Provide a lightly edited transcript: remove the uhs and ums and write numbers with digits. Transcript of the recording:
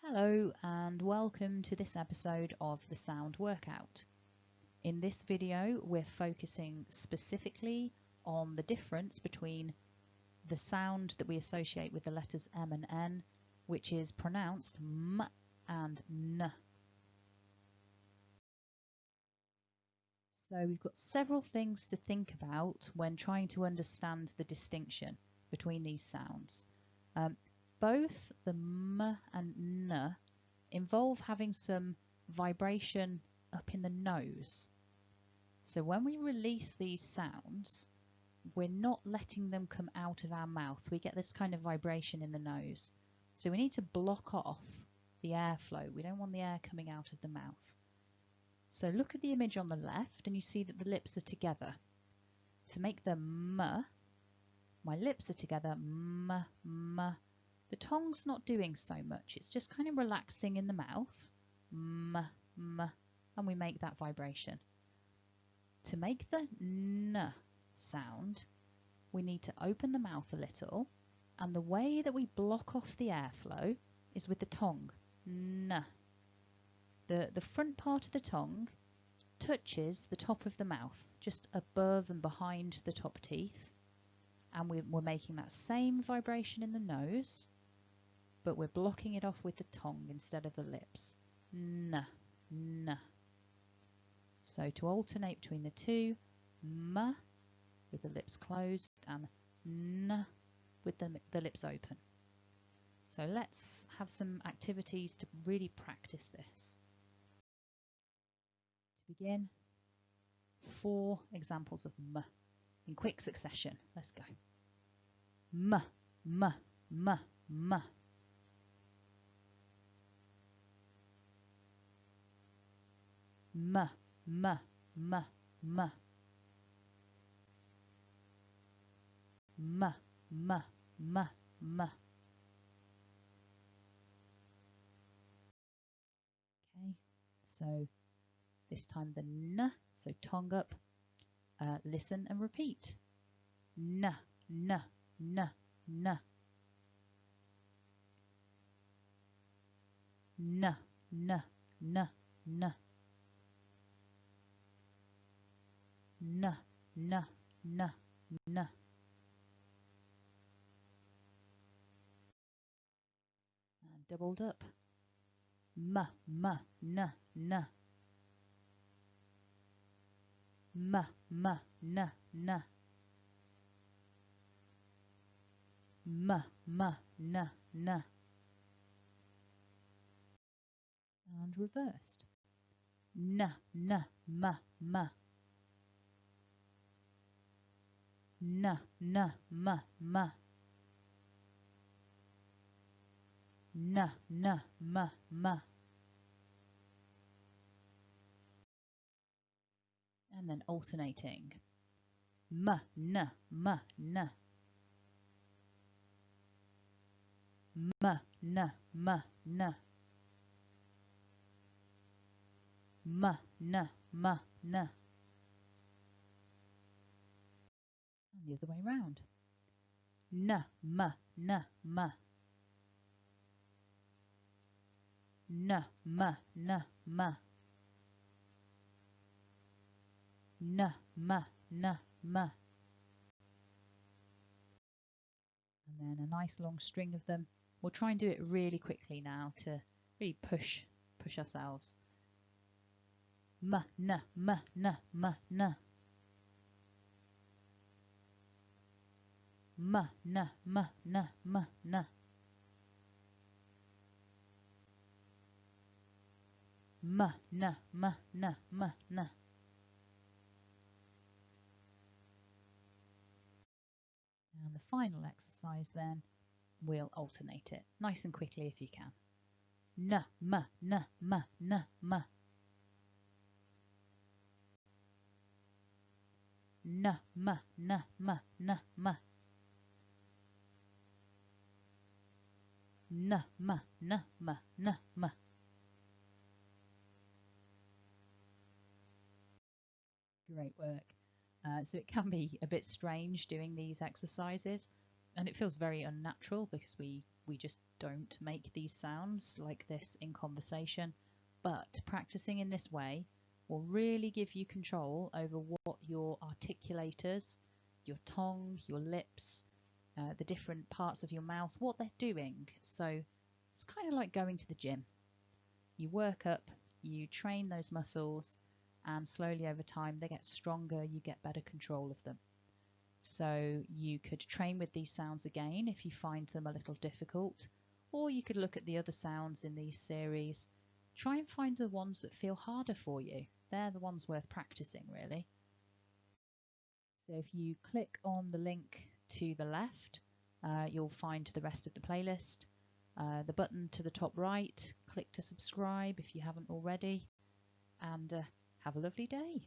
Hello and welcome to this episode of the Sound Workout. In this video we're focusing specifically on the difference between the sound that we associate with the letters M and N, which is pronounced M and N. So we've got several things to think about when trying to understand the distinction between these sounds. Both the M and N involve having some vibration up in the nose. So when we release these sounds, we're not letting them come out of our mouth. We get this kind of vibration in the nose. So we need to block off the airflow. We don't want the air coming out of the mouth. So look at the image on the left and you see that the lips are together. To make the M, my lips are together, M, M. The tongue's not doing so much, it's just kind of relaxing in the mouth, M, M, and we make that vibration. To make the N sound, we need to open the mouth a little, and the way that we block off the airflow is with the tongue, N. The front part of the tongue touches the top of the mouth, just above and behind the top teeth, and we're making that same vibration in the nose, but we're blocking it off with the tongue instead of the lips. N, N. So to alternate between the two, M with the lips closed and N with the lips open. So let's have some activities to really practice this. To begin, 4 examples of M in quick succession. Let's go. M, M, M, M. M, M, M, M. M, M, M, M. Okay, so this time the N, so tongue up, listen and repeat. N, N, N, N. N, N, N, N. N, N, N, N. And doubled up. M, M, N, N. M, M, N, N. M, M, N, N. And reversed. N, N, M, M. N, N, M, M. N, N, M, M. And then alternating. M, N, M, N. M, N, M, N. M, N, M, N. And the other way round. N, M, N, M. N, M, N, M. N, M, N, M. And then a nice long string of them. We'll try and do it really quickly now to really push ourselves. M, N, M, N, M, N. M, N, M, N, M, N. M, N, M, N, M, N. And the final exercise then, we'll alternate it nice and quickly if you can. N, M, N, M, N, M. N, M, N, M, N, M. N, M, N, M, N, M. Great work. So it can be a bit strange doing these exercises, and it feels very unnatural because we we just don't make these sounds like this in conversation, but practicing in this way will really give you control over what your articulators, your tongue, your lips, the different parts of your mouth, what they're doing. So it's kind of like going to the gym. You work up, you train those muscles, and slowly over time they get stronger, you get better control of them. So you could train with these sounds again if you find them a little difficult, or you could look at the other sounds in these series. Try and find the ones that feel harder for you. They're the ones worth practicing, really. So if you click on the link to the left, you'll find the rest of the playlist. The button to the top right, click to subscribe if you haven't already, and have a lovely day.